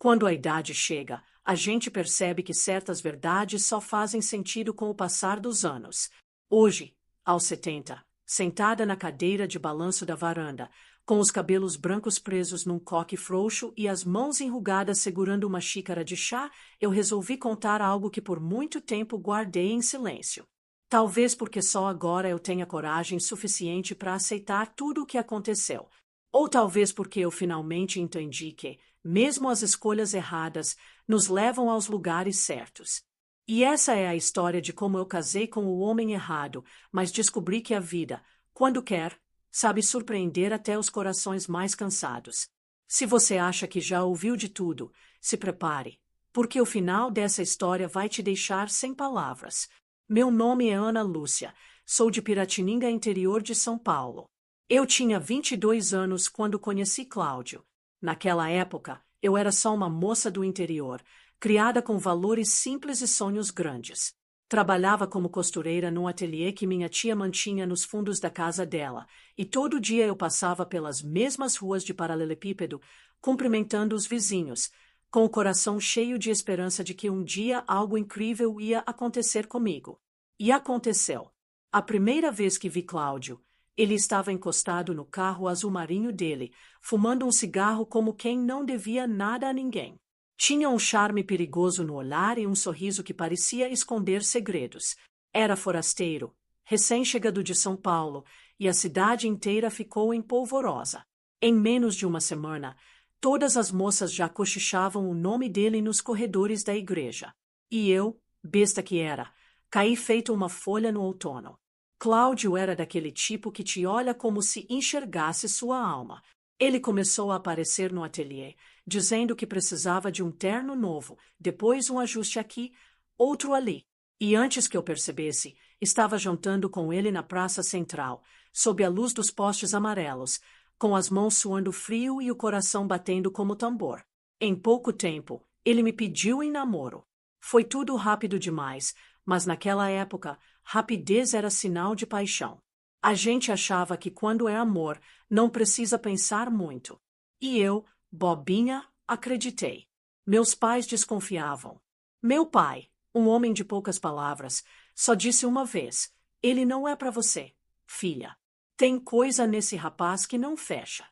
Quando a idade chega, a gente percebe que certas verdades só fazem sentido com o passar dos anos. Hoje, aos 70, sentada na cadeira de balanço da varanda, com os cabelos brancos presos num coque frouxo e as mãos enrugadas segurando uma xícara de chá, eu resolvi contar algo que por muito tempo guardei em silêncio. Talvez porque só agora eu tenha coragem suficiente para aceitar tudo o que aconteceu. Ou talvez porque eu finalmente entendi que, mesmo as escolhas erradas, nos levam aos lugares certos. E essa é a história de como eu casei com o homem errado, mas descobri que a vida, quando quer, sabe surpreender até os corações mais cansados. Se você acha que já ouviu de tudo, se prepare, porque o final dessa história vai te deixar sem palavras. Meu nome é Ana Lúcia, sou de Piratininga, interior de São Paulo. Eu tinha 22 anos quando conheci Cláudio. Naquela época, eu era só uma moça do interior, criada com valores simples e sonhos grandes. Trabalhava como costureira num ateliê que minha tia mantinha nos fundos da casa dela, e todo dia eu passava pelas mesmas ruas de paralelepípedo, cumprimentando os vizinhos, com o coração cheio de esperança de que um dia algo incrível ia acontecer comigo. E aconteceu. A primeira vez que vi Cláudio, ele estava encostado no carro azul marinho dele, fumando um cigarro como quem não devia nada a ninguém. Tinha um charme perigoso no olhar e um sorriso que parecia esconder segredos. Era forasteiro, recém-chegado de São Paulo, e a cidade inteira ficou em polvorosa. Em menos de uma semana, todas as moças já cochichavam o nome dele nos corredores da igreja. E eu, besta que era, caí feito uma folha no outono. Cláudio era daquele tipo que te olha como se enxergasse sua alma. Ele começou a aparecer no ateliê, dizendo que precisava de um terno novo, depois um ajuste aqui, outro ali. E antes que eu percebesse, estava jantando com ele na praça central, sob a luz dos postes amarelos, com as mãos suando frio e o coração batendo como tambor. Em pouco tempo, ele me pediu em namoro. Foi tudo rápido demais, mas naquela época, rapidez era sinal de paixão. A gente achava que quando é amor, não precisa pensar muito. E eu, bobinha, acreditei. Meus pais desconfiavam. Meu pai, um homem de poucas palavras, só disse uma vez: ele não é para você, filha. Tem coisa nesse rapaz que não fecha.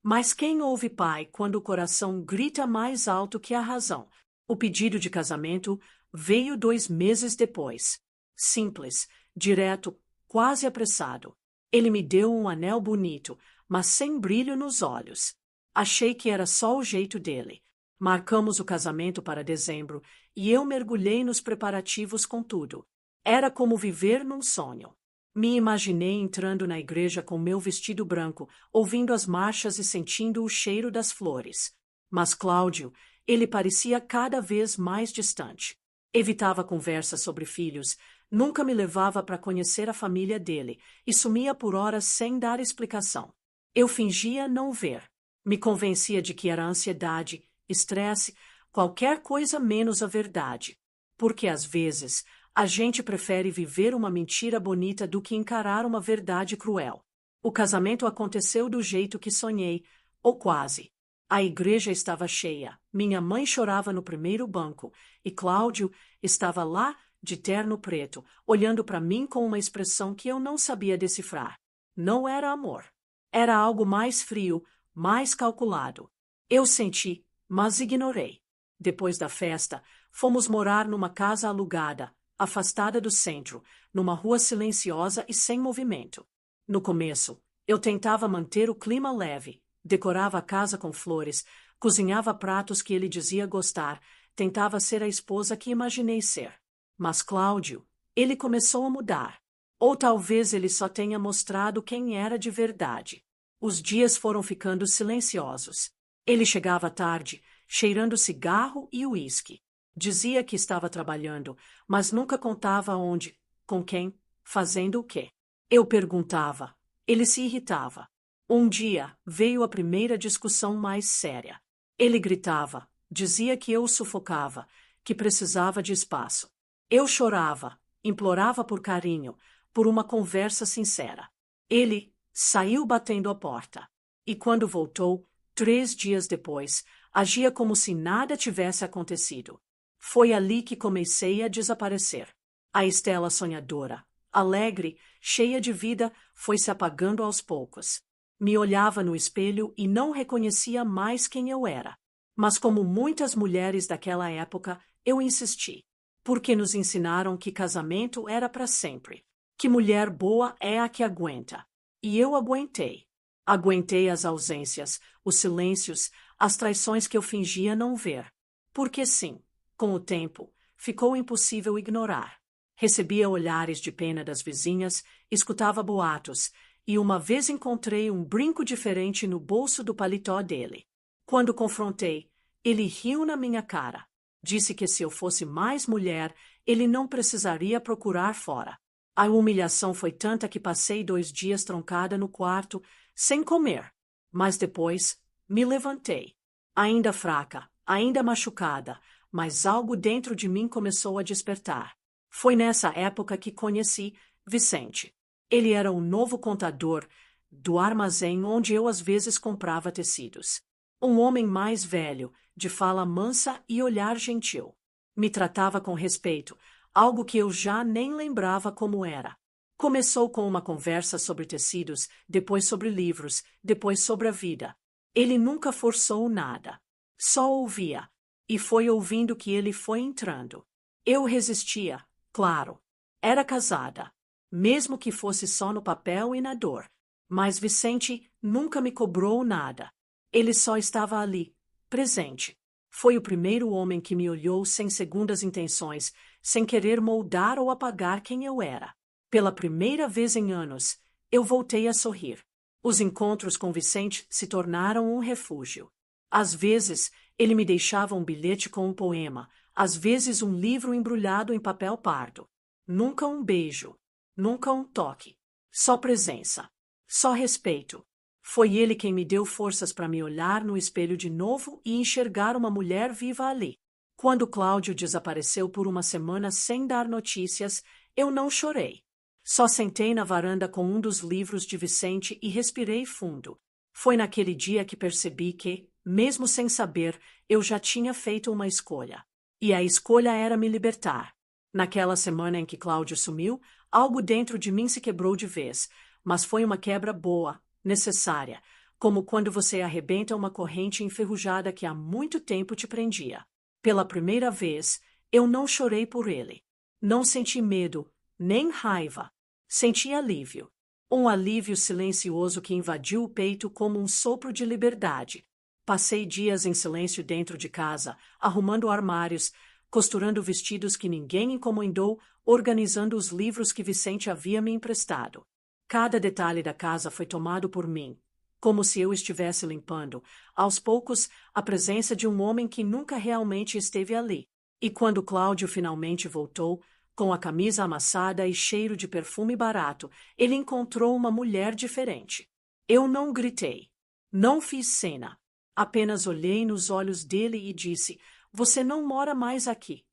Mas quem ouve pai quando o coração grita mais alto que a razão? O pedido de casamento veio 2 meses depois. Simples, direto, quase apressado. Ele me deu um anel bonito, mas sem brilho nos olhos. Achei que era só o jeito dele. Marcamos o casamento para dezembro e eu mergulhei nos preparativos com tudo. Era como viver num sonho. Me imaginei entrando na igreja com meu vestido branco, ouvindo as marchas e sentindo o cheiro das flores. Mas Cláudio, ele parecia cada vez mais distante. Evitava conversas sobre filhos, nunca me levava para conhecer a família dele e sumia por horas sem dar explicação. Eu fingia não ver. Me convencia de que era ansiedade, estresse, qualquer coisa menos a verdade. Porque, às vezes, a gente prefere viver uma mentira bonita do que encarar uma verdade cruel. O casamento aconteceu do jeito que sonhei, ou quase. A igreja estava cheia, minha mãe chorava no primeiro banco, e Cláudio estava lá, de terno preto, olhando para mim com uma expressão que eu não sabia decifrar. Não era amor. Era algo mais frio, mais calculado. Eu senti, mas ignorei. Depois da festa, fomos morar numa casa alugada, afastada do centro, numa rua silenciosa e sem movimento. No começo, eu tentava manter o clima leve, decorava a casa com flores, cozinhava pratos que ele dizia gostar, tentava ser a esposa que imaginei ser. Mas Cláudio, ele começou a mudar. Ou talvez ele só tenha mostrado quem era de verdade. Os dias foram ficando silenciosos. Ele chegava tarde, cheirando cigarro e uísque. Dizia que estava trabalhando, mas nunca contava onde, com quem, fazendo o quê. Eu perguntava. Ele se irritava. Um dia veio a primeira discussão mais séria. Ele gritava, dizia que eu o sufocava, que precisava de espaço. Eu chorava, implorava por carinho, por uma conversa sincera. Ele saiu batendo a porta. E quando voltou, 3 dias depois, Agia como se nada tivesse acontecido. Foi ali que comecei a desaparecer. A Estela sonhadora, alegre, cheia de vida, foi se apagando aos poucos. Me olhava no espelho e não reconhecia mais quem eu era. Mas como muitas mulheres daquela época, eu insisti. Porque nos ensinaram que casamento era para sempre. Que mulher boa é a que aguenta. E eu aguentei. Aguentei as ausências, os silêncios, as traições que eu fingia não ver. Porque sim, com o tempo, ficou impossível ignorar. Recebia olhares de pena das vizinhas, escutava boatos, e uma vez encontrei um brinco diferente no bolso do paletó dele. Quando confrontei, ele riu na minha cara. Disse que se eu fosse mais mulher, ele não precisaria procurar fora. A humilhação foi tanta que passei 2 dias trancada no quarto, sem comer. Mas depois, me levantei. Ainda fraca, ainda machucada, mas algo dentro de mim começou a despertar. Foi nessa época que conheci Vicente. Ele era o novo contador do armazém onde eu às vezes comprava tecidos. Um homem mais velho, de fala mansa e olhar gentil. Me tratava com respeito, algo que eu já nem lembrava como era. Começou com uma conversa sobre tecidos, depois sobre livros, depois sobre a vida. Ele nunca forçou nada. Só ouvia. E foi ouvindo que ele foi entrando. Eu resistia, claro. Era casada. Mesmo que fosse só no papel e na dor. Mas Vicente nunca me cobrou nada. Ele só estava ali, presente. Foi o primeiro homem que me olhou sem segundas intenções, sem querer moldar ou apagar quem eu era. Pela primeira vez em anos, eu voltei a sorrir. Os encontros com Vicente se tornaram um refúgio. Às vezes, ele me deixava um bilhete com um poema, às vezes um livro embrulhado em papel pardo. Nunca um beijo, nunca um toque. Só presença, só respeito. Foi ele quem me deu forças para me olhar no espelho de novo e enxergar uma mulher viva ali. Quando Cláudio desapareceu por uma semana sem dar notícias, eu não chorei. Só sentei na varanda com um dos livros de Vicente e respirei fundo. Foi naquele dia que percebi que, mesmo sem saber, eu já tinha feito uma escolha. E a escolha era me libertar. Naquela semana em que Cláudio sumiu, algo dentro de mim se quebrou de vez, mas foi uma quebra boa, necessária, como quando você arrebenta uma corrente enferrujada que há muito tempo te prendia. Pela primeira vez, eu não chorei por ele. Não senti medo, nem raiva. Senti alívio. Um alívio silencioso que invadiu o peito como um sopro de liberdade. Passei dias em silêncio dentro de casa, arrumando armários, costurando vestidos que ninguém encomendou, organizando os livros que Vicente havia me emprestado. Cada detalhe da casa foi tomado por mim, como se eu estivesse limpando, aos poucos, a presença de um homem que nunca realmente esteve ali. E quando Cláudio finalmente voltou, com a camisa amassada e cheiro de perfume barato, ele encontrou uma mulher diferente. Eu não gritei. Não fiz cena. Apenas olhei nos olhos dele e disse: "Você não mora mais aqui."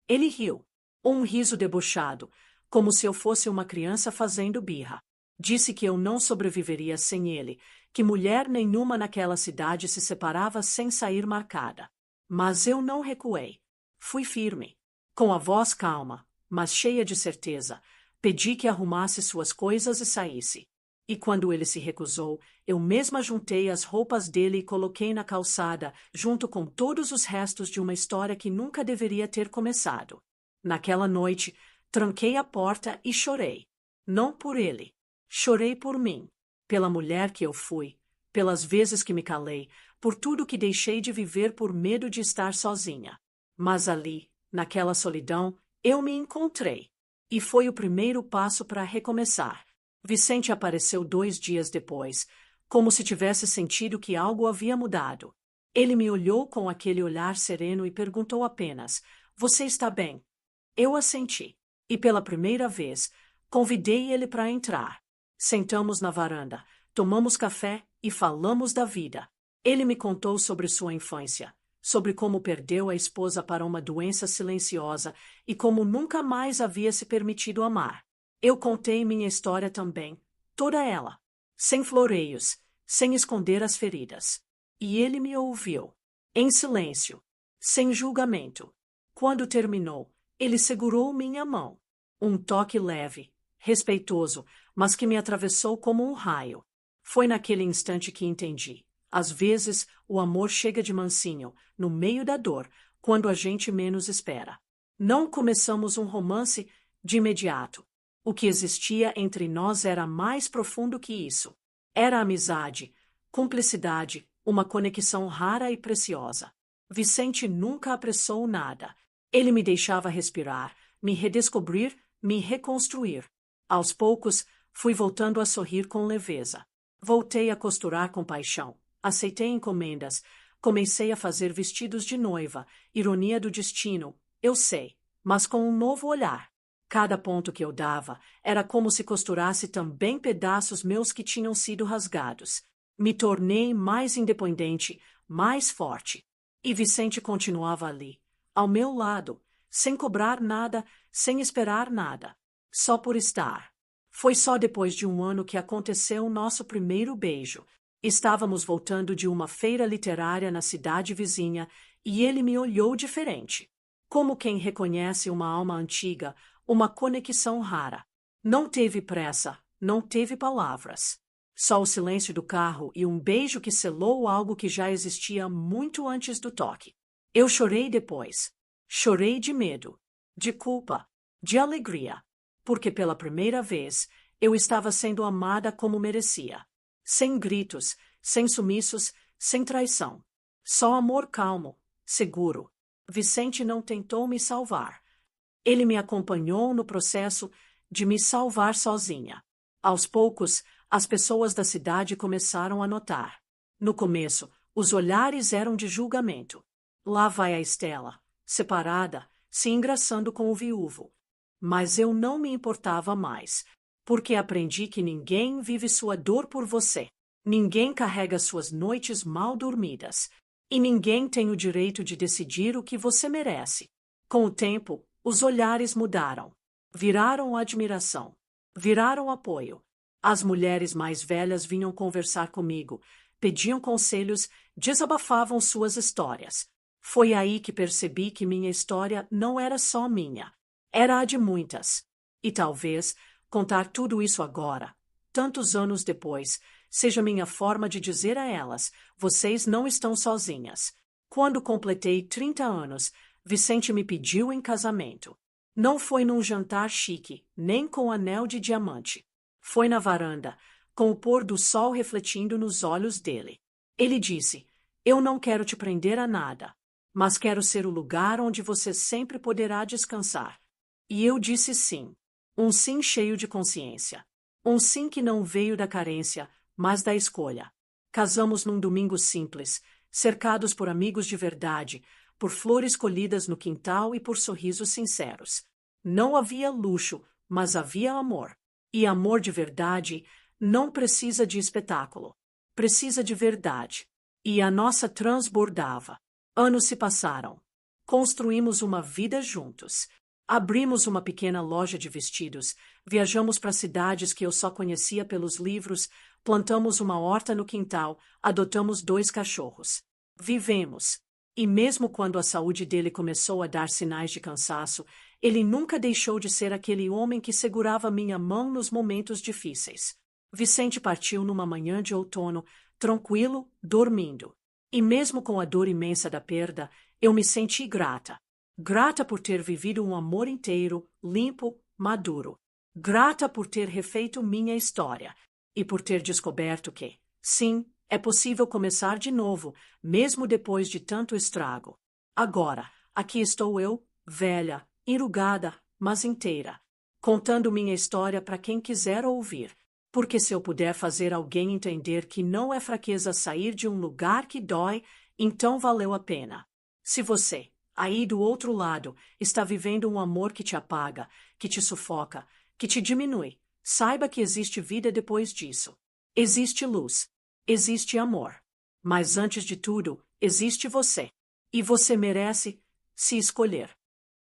Ele riu. Um riso debochado, como se eu fosse uma criança fazendo birra. Disse que eu não sobreviveria sem ele, que mulher nenhuma naquela cidade se separava sem sair marcada. Mas eu não recuei. Fui firme. Com a voz calma, mas cheia de certeza, pedi que arrumasse suas coisas e saísse. E quando ele se recusou, eu mesma juntei as roupas dele e coloquei na calçada, junto com todos os restos de uma história que nunca deveria ter começado. Naquela noite, tranquei a porta e chorei. Não por ele. Chorei por mim, pela mulher que eu fui, pelas vezes que me calei, por tudo que deixei de viver por medo de estar sozinha. Mas ali, naquela solidão, eu me encontrei. E foi o primeiro passo para recomeçar. Vicente apareceu 2 dias depois, como se tivesse sentido que algo havia mudado. Ele me olhou com aquele olhar sereno e perguntou apenas: "Você está bem?" Eu assenti. E pela primeira vez, convidei ele para entrar. Sentamos na varanda, tomamos café e falamos da vida. Ele me contou sobre sua infância, sobre como perdeu a esposa para uma doença silenciosa e como nunca mais havia se permitido amar. Eu contei minha história também, toda ela, sem floreios, sem esconder as feridas. E ele me ouviu. Em silêncio. Sem julgamento. Quando terminou, ele segurou minha mão. Um toque leve, respeitoso, mas que me atravessou como um raio. Foi naquele instante que entendi. Às vezes, o amor chega de mansinho, no meio da dor, quando a gente menos espera. Não começamos um romance de imediato. O que existia entre nós era mais profundo que isso. Era amizade, cumplicidade, uma conexão rara e preciosa. Vicente nunca apressou nada. Ele me deixava respirar, me redescobrir, me reconstruir. Aos poucos, fui voltando a sorrir com leveza. Voltei a costurar com paixão. Aceitei encomendas. Comecei a fazer vestidos de noiva. Ironia do destino, eu sei, mas com um novo olhar. Cada ponto que eu dava era como se costurasse também pedaços meus que tinham sido rasgados. Me tornei mais independente, mais forte. E Vicente continuava ali, ao meu lado, sem cobrar nada, sem esperar nada. Só por estar. Foi só depois de um ano que aconteceu o nosso primeiro beijo. Estávamos voltando de uma feira literária na cidade vizinha e ele me olhou diferente. Como quem reconhece uma alma antiga, uma conexão rara. Não teve pressa, não teve palavras. Só o silêncio do carro e um beijo que selou algo que já existia muito antes do toque. Eu chorei depois. Chorei de medo, de culpa, de alegria. Porque pela primeira vez eu estava sendo amada como merecia. Sem gritos, sem sumiços, sem traição. Só amor calmo, seguro. Vicente não tentou me salvar. Ele me acompanhou no processo de me salvar sozinha. Aos poucos, as pessoas da cidade começaram a notar. No começo, os olhares eram de julgamento. Lá vai a Estela, separada, se engraçando com o viúvo. Mas eu não me importava mais, porque aprendi que ninguém vive sua dor por você. Ninguém carrega suas noites mal dormidas. E ninguém tem o direito de decidir o que você merece. Com o tempo, os olhares mudaram. Viraram admiração. Viraram apoio. As mulheres mais velhas vinham conversar comigo, pediam conselhos, desabafavam suas histórias. Foi aí que percebi que minha história não era só minha. Era a de muitas. E talvez contar tudo isso agora, tantos anos depois, seja minha forma de dizer a elas: vocês não estão sozinhas. Quando completei 30 anos, Vicente me pediu em casamento. Não foi num jantar chique, nem com anel de diamante. Foi na varanda, com o pôr do sol refletindo nos olhos dele. Ele disse: eu não quero te prender a nada, mas quero ser o lugar onde você sempre poderá descansar. E eu disse sim. Um sim cheio de consciência. Um sim que não veio da carência, mas da escolha. Casamos num domingo simples, cercados por amigos de verdade, por flores colhidas no quintal e por sorrisos sinceros. Não havia luxo, mas havia amor. E amor de verdade não precisa de espetáculo. Precisa de verdade. E a nossa transbordava. Anos se passaram. Construímos uma vida juntos. Abrimos uma pequena loja de vestidos, viajamos para cidades que eu só conhecia pelos livros, plantamos uma horta no quintal, adotamos 2 cachorros. Vivemos. E mesmo quando a saúde dele começou a dar sinais de cansaço, ele nunca deixou de ser aquele homem que segurava minha mão nos momentos difíceis. Vicente partiu numa manhã de outono, tranquilo, dormindo. E mesmo com a dor imensa da perda, eu me senti grata. Grata por ter vivido um amor inteiro, limpo, maduro. Grata por ter refeito minha história. E por ter descoberto que, sim, é possível começar de novo, mesmo depois de tanto estrago. Agora, aqui estou eu, velha, enrugada, mas inteira, contando minha história para quem quiser ouvir. Porque se eu puder fazer alguém entender que não é fraqueza sair de um lugar que dói, então valeu a pena. Se você, aí do outro lado, está vivendo um amor que te apaga, que te sufoca, que te diminui, saiba que existe vida depois disso. Existe luz. Existe amor. Mas antes de tudo, existe você. E você merece se escolher.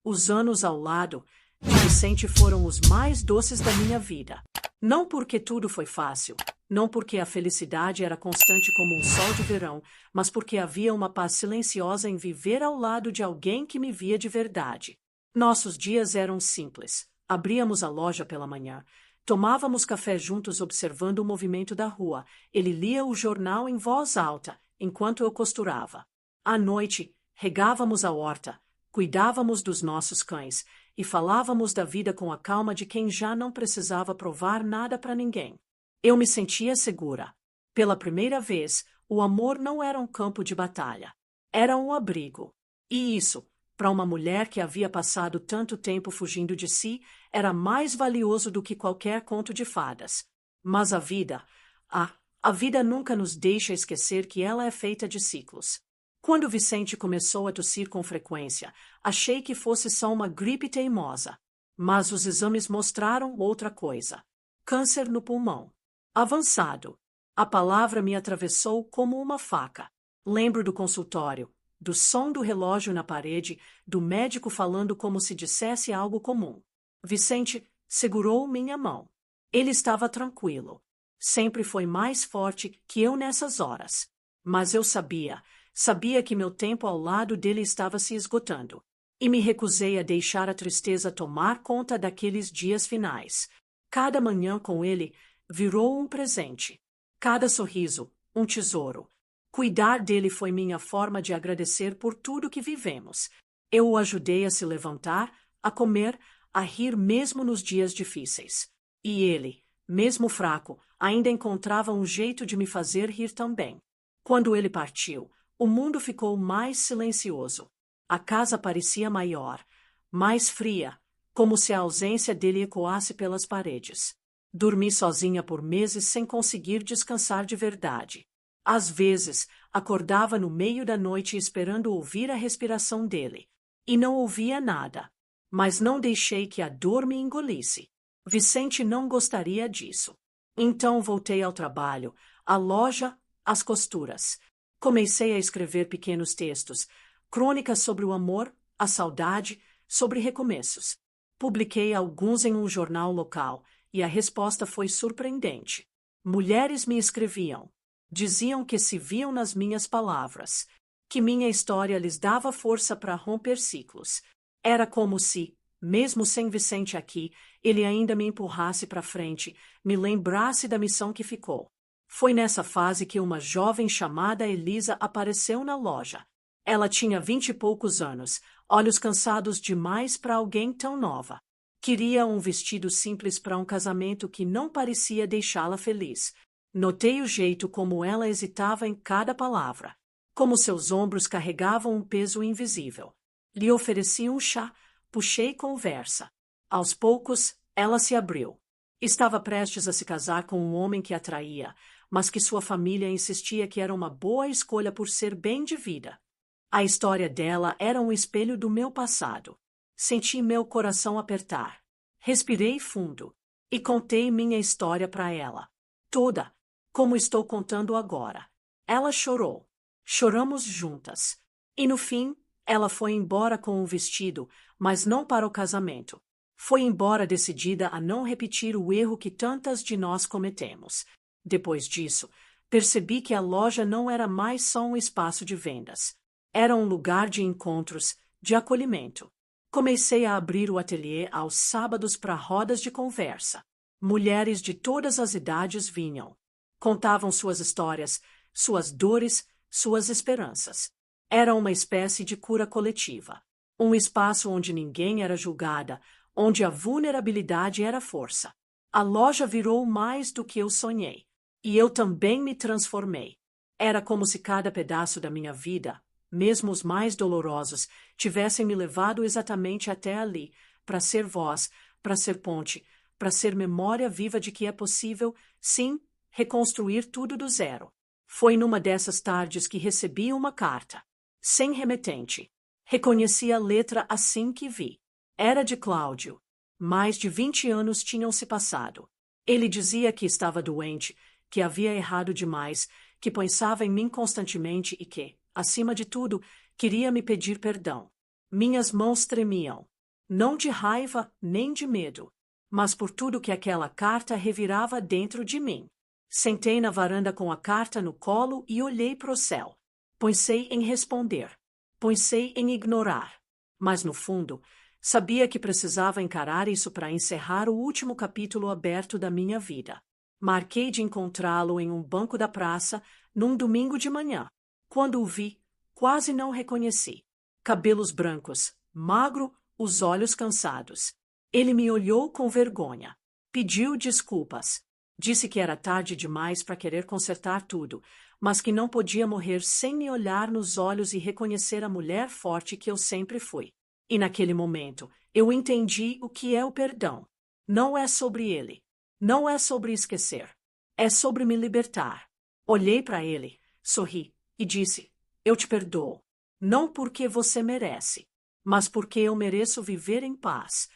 Os anos ao lado de Vicente foram os mais doces da minha vida. Não porque tudo foi fácil, não porque a felicidade era constante como um sol de verão, mas porque havia uma paz silenciosa em viver ao lado de alguém que me via de verdade. Nossos dias eram simples. Abríamos a loja pela manhã. Tomávamos café juntos observando o movimento da rua. Ele lia o jornal em voz alta, enquanto eu costurava. À noite, regávamos a horta, cuidávamos dos nossos cães e falávamos da vida com a calma de quem já não precisava provar nada para ninguém. Eu me sentia segura. Pela primeira vez, o amor não era um campo de batalha. Era um abrigo. E isso, para uma mulher que havia passado tanto tempo fugindo de si, era mais valioso do que qualquer conto de fadas. Mas a vida nunca nos deixa esquecer que ela é feita de ciclos. Quando Vicente começou a tossir com frequência, achei que fosse só uma gripe teimosa. Mas os exames mostraram outra coisa. Câncer no pulmão. Avançado. A palavra me atravessou como uma faca. Lembro do consultório, do som do relógio na parede, do médico falando como se dissesse algo comum. Vicente segurou minha mão. Ele estava tranquilo. Sempre foi mais forte que eu nessas horas. Mas eu sabia que meu tempo ao lado dele estava se esgotando. E me recusei a deixar a tristeza tomar conta daqueles dias finais. Cada manhã com ele virou um presente. Cada sorriso, um tesouro. Cuidar dele foi minha forma de agradecer por tudo que vivemos. Eu o ajudei a se levantar, a comer, a rir mesmo nos dias difíceis. E ele, mesmo fraco, ainda encontrava um jeito de me fazer rir também. Quando ele partiu, o mundo ficou mais silencioso. A casa parecia maior, mais fria, como se a ausência dele ecoasse pelas paredes. Dormi sozinha por meses sem conseguir descansar de verdade. Às vezes, acordava no meio da noite esperando ouvir a respiração dele. E não ouvia nada. Mas não deixei que a dor me engolisse. Vicente não gostaria disso. Então voltei ao trabalho, à loja, às costuras. Comecei a escrever pequenos textos, crônicas sobre o amor, a saudade, sobre recomeços. Publiquei alguns em um jornal local e a resposta foi surpreendente. Mulheres me escreviam. Diziam que se viam nas minhas palavras, que minha história lhes dava força para romper ciclos. Era como se, mesmo sem Vicente aqui, ele ainda me empurrasse para frente, me lembrasse da missão que ficou. Foi nessa fase que uma jovem chamada Elisa apareceu na loja. Ela tinha 20 e poucos anos, olhos cansados demais para alguém tão nova. Queria um vestido simples para um casamento que não parecia deixá-la feliz. Notei o jeito como ela hesitava em cada palavra, como seus ombros carregavam um peso invisível. Lhe ofereci um chá, puxei conversa. Aos poucos, ela se abriu. Estava prestes a se casar com um homem que a atraía, mas que sua família insistia que era uma boa escolha por ser bem de vida. A história dela era um espelho do meu passado. Senti meu coração apertar. Respirei fundo e contei minha história para ela. Toda, como estou contando agora. Ela chorou. Choramos juntas. E no fim, ela foi embora com um vestido, mas não para o casamento. Foi embora decidida a não repetir o erro que tantas de nós cometemos. Depois disso, percebi que a loja não era mais só um espaço de vendas. Era um lugar de encontros, de acolhimento. Comecei a abrir o ateliê aos sábados para rodas de conversa. Mulheres de todas as idades vinham. Contavam suas histórias, suas dores, suas esperanças. Era uma espécie de cura coletiva. Um espaço onde ninguém era julgada, onde a vulnerabilidade era força. A loja virou mais do que eu sonhei. E eu também me transformei. Era como se cada pedaço da minha vida, mesmo os mais dolorosos, tivessem me levado exatamente até ali, para ser voz, para ser ponte, para ser memória viva de que é possível, sim, reconstruir tudo do zero. Foi numa dessas tardes que recebi uma carta. Sem remetente. Reconheci a letra assim que vi. Era de Cláudio. Mais de 20 anos tinham se passado. Ele dizia que estava doente, que havia errado demais, que pensava em mim constantemente e que, acima de tudo, queria me pedir perdão. Minhas mãos tremiam. Não de raiva nem de medo. mas por tudo que aquela carta revirava dentro de mim. Sentei na varanda com a carta no colo e olhei para o céu. Pensei em responder. Pensei em ignorar. Mas, no fundo, sabia que precisava encarar isso para encerrar o último capítulo aberto da minha vida. Marquei de encontrá-lo em um banco da praça, num domingo de manhã. Quando o vi, quase não reconheci. Cabelos brancos, magro, os olhos cansados. Ele me olhou com vergonha. Pediu desculpas. Disse que era tarde demais para querer consertar tudo, mas que não podia morrer sem me olhar nos olhos e reconhecer a mulher forte que eu sempre fui. E naquele momento, eu entendi o que é o perdão. Não é sobre ele. Não é sobre esquecer. É sobre me libertar. Olhei para ele, sorri e disse: eu te perdoo. Não porque você merece, mas porque eu mereço viver em paz.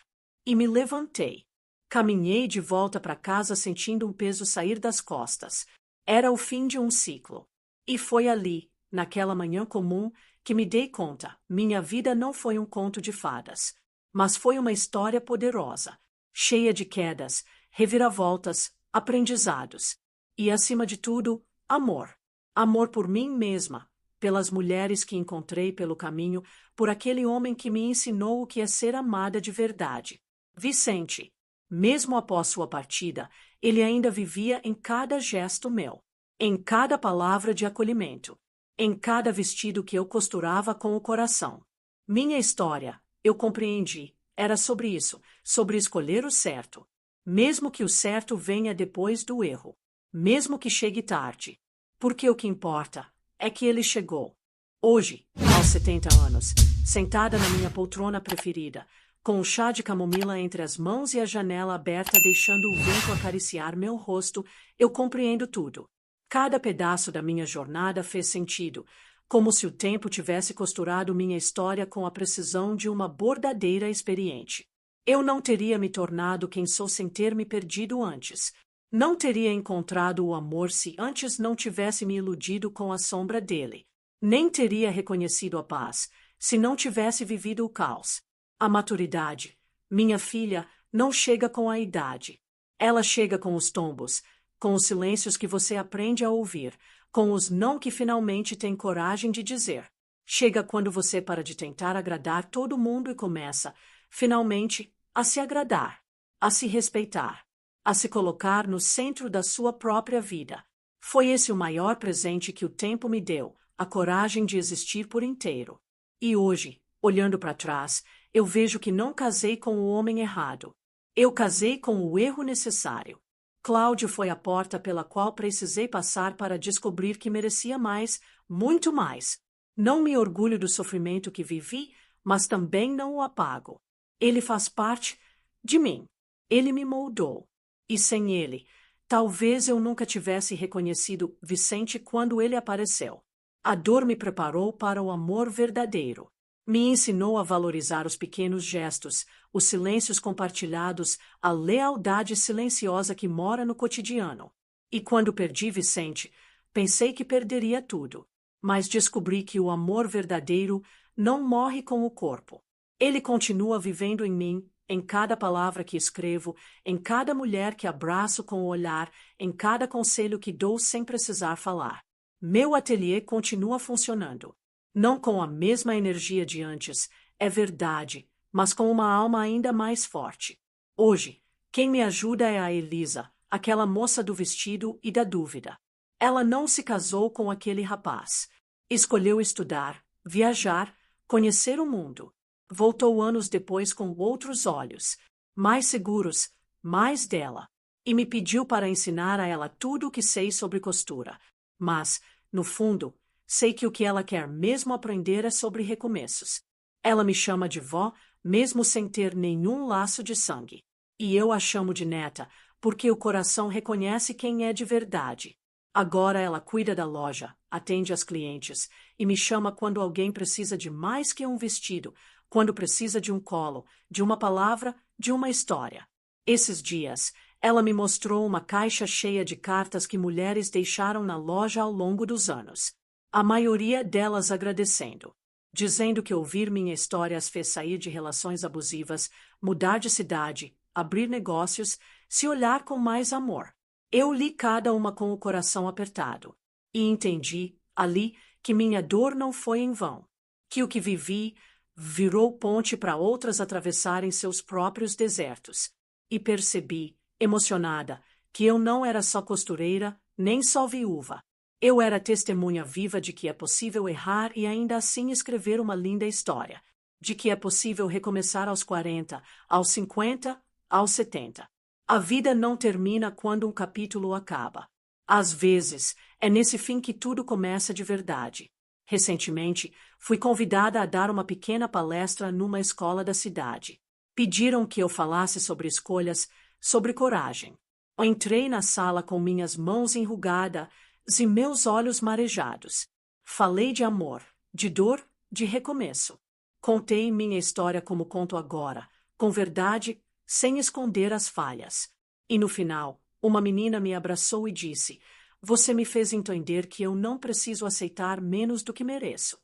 E me levantei. Caminhei de volta para casa sentindo um peso sair das costas. Era o fim de um ciclo. E foi ali, naquela manhã comum, que me dei conta, minha vida não foi um conto de fadas, mas foi uma história poderosa, cheia de quedas, reviravoltas, aprendizados. E, acima de tudo, amor. Amor por mim mesma, pelas mulheres que encontrei pelo caminho, por aquele homem que me ensinou o que é ser amada de verdade. Vicente. Mesmo após sua partida, ele ainda vivia em cada gesto meu, em cada palavra de acolhimento, em cada vestido que eu costurava com o coração. Minha história, eu compreendi, era sobre isso, sobre escolher o certo. Mesmo que o certo venha depois do erro, mesmo que chegue tarde. Porque o que importa é que ele chegou. Hoje, aos 70 anos, sentada na minha poltrona preferida, com um chá de camomila entre as mãos e a janela aberta deixando o vento acariciar meu rosto, eu compreendo tudo. Cada pedaço da minha jornada fez sentido, como se o tempo tivesse costurado minha história com a precisão de uma bordadeira experiente. Eu não teria me tornado quem sou sem ter me perdido antes. Não teria encontrado o amor se antes não tivesse me iludido com a sombra dele. Nem teria reconhecido a paz se não tivesse vivido o caos. A maturidade, minha filha, não chega com a idade. Ela chega com os tombos, com os silêncios que você aprende a ouvir, com os não que finalmente tem coragem de dizer. Chega quando você para de tentar agradar todo mundo e começa, finalmente, a se agradar, a se respeitar, a se colocar no centro da sua própria vida. Foi esse o maior presente que o tempo me deu, a coragem de existir por inteiro. E hoje, olhando para trás, eu vejo que não casei com o homem errado. Eu casei com o erro necessário. Cláudio foi a porta pela qual precisei passar para descobrir que merecia mais, muito mais. Não me orgulho do sofrimento que vivi, mas também não o apago. Ele faz parte de mim. Ele me moldou. E sem ele, talvez eu nunca tivesse reconhecido Vicente quando ele apareceu. A dor me preparou para o amor verdadeiro. Me ensinou a valorizar os pequenos gestos, os silêncios compartilhados, a lealdade silenciosa que mora no cotidiano. E quando perdi Vicente, pensei que perderia tudo. Mas descobri que o amor verdadeiro não morre com o corpo. Ele continua vivendo em mim, em cada palavra que escrevo, em cada mulher que abraço com o olhar, em cada conselho que dou sem precisar falar. Meu ateliê continua funcionando. Não com a mesma energia de antes, é verdade, mas com uma alma ainda mais forte. Hoje, quem me ajuda é a Elisa, aquela moça do vestido e da dúvida. Ela não se casou com aquele rapaz. Escolheu estudar, viajar, conhecer o mundo. Voltou anos depois com outros olhos, mais seguros, mais dela, e me pediu para ensinar a ela tudo o que sei sobre costura. Mas, no fundo, sei que o que ela quer mesmo aprender é sobre recomeços. Ela me chama de vó, mesmo sem ter nenhum laço de sangue. E eu a chamo de neta, porque o coração reconhece quem é de verdade. Agora ela cuida da loja, atende as clientes e me chama quando alguém precisa de mais que um vestido, quando precisa de um colo, de uma palavra, de uma história. Esses dias, ela me mostrou uma caixa cheia de cartas que mulheres deixaram na loja ao longo dos anos. A maioria delas agradecendo, dizendo que ouvir minha história as fez sair de relações abusivas, mudar de cidade, abrir negócios, se olhar com mais amor. Eu li cada uma com o coração apertado. E entendi, ali, que minha dor não foi em vão. Que o que vivi virou ponte para outras atravessarem seus próprios desertos. E percebi, emocionada, que eu não era só costureira, nem só viúva. Eu era testemunha viva de que é possível errar e ainda assim escrever uma linda história. De que é possível recomeçar aos 40, aos 50, aos 70. A vida não termina quando um capítulo acaba. Às vezes, é nesse fim que tudo começa de verdade. Recentemente, fui convidada a dar uma pequena palestra numa escola da cidade. Pediram que eu falasse sobre escolhas, sobre coragem. Entrei na sala com minhas mãos enrugadas e meus olhos marejados. Falei de amor, de dor, de recomeço. Contei minha história como conto agora, com verdade, sem esconder as falhas. E no final, uma menina me abraçou e disse: "Você me fez entender que eu não preciso aceitar menos do que mereço."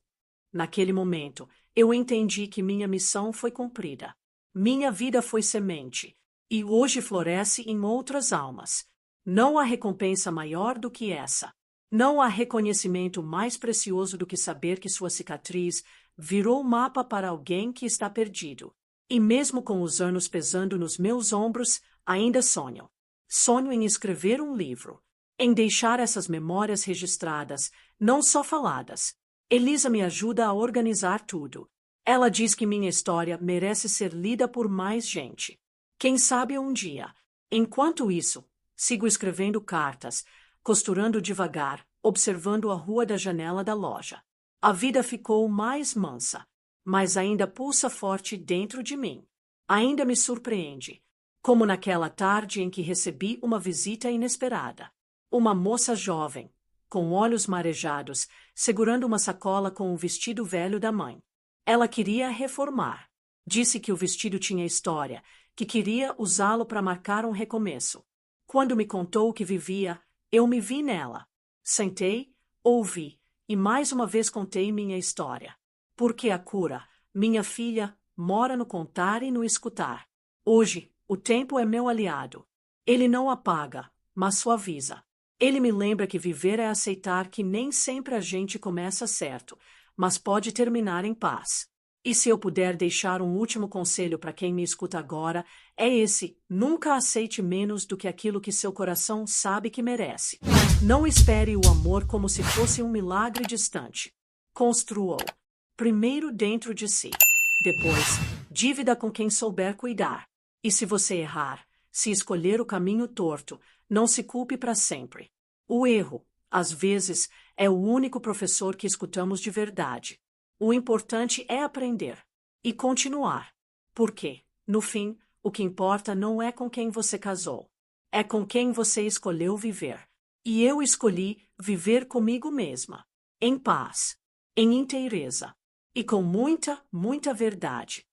Naquele momento, eu entendi que minha missão foi cumprida. Minha vida foi semente, e hoje floresce em outras almas. Não há recompensa maior do que essa. Não há reconhecimento mais precioso do que saber que sua cicatriz virou mapa para alguém que está perdido. E mesmo com os anos pesando nos meus ombros, ainda sonho. Sonho em escrever um livro, em deixar essas memórias registradas, não só faladas. Elisa me ajuda a organizar tudo. Ela diz que minha história merece ser lida por mais gente. Quem sabe um dia. Enquanto isso, sigo escrevendo cartas, costurando devagar, observando a rua da janela da loja. A vida ficou mais mansa, mas ainda pulsa forte dentro de mim. Ainda me surpreende, como naquela tarde em que recebi uma visita inesperada. Uma moça jovem, com olhos marejados, segurando uma sacola com o vestido velho da mãe. Ela queria reformar. Disse que o vestido tinha história, que queria usá-lo para marcar um recomeço. Quando me contou o que vivia, eu me vi nela. Sentei, ouvi, e mais uma vez contei minha história. Porque a cura, minha filha, mora no contar e no escutar. Hoje, o tempo é meu aliado. Ele não apaga, mas suaviza. Ele me lembra que viver é aceitar que nem sempre a gente começa certo, mas pode terminar em paz. E se eu puder deixar um último conselho para quem me escuta agora, é esse: nunca aceite menos do que aquilo que seu coração sabe que merece. Não espere o amor como se fosse um milagre distante. Construa-o. Primeiro dentro de si. Depois, dívida com quem souber cuidar. E se você errar, se escolher o caminho torto, não se culpe para sempre. O erro, às vezes, é o único professor que escutamos de verdade. O importante é aprender e continuar. Porque, no fim, o que importa não é com quem você casou. É com quem você escolheu viver. E eu escolhi viver comigo mesma. Em paz. Em inteireza. E com muita, muita verdade.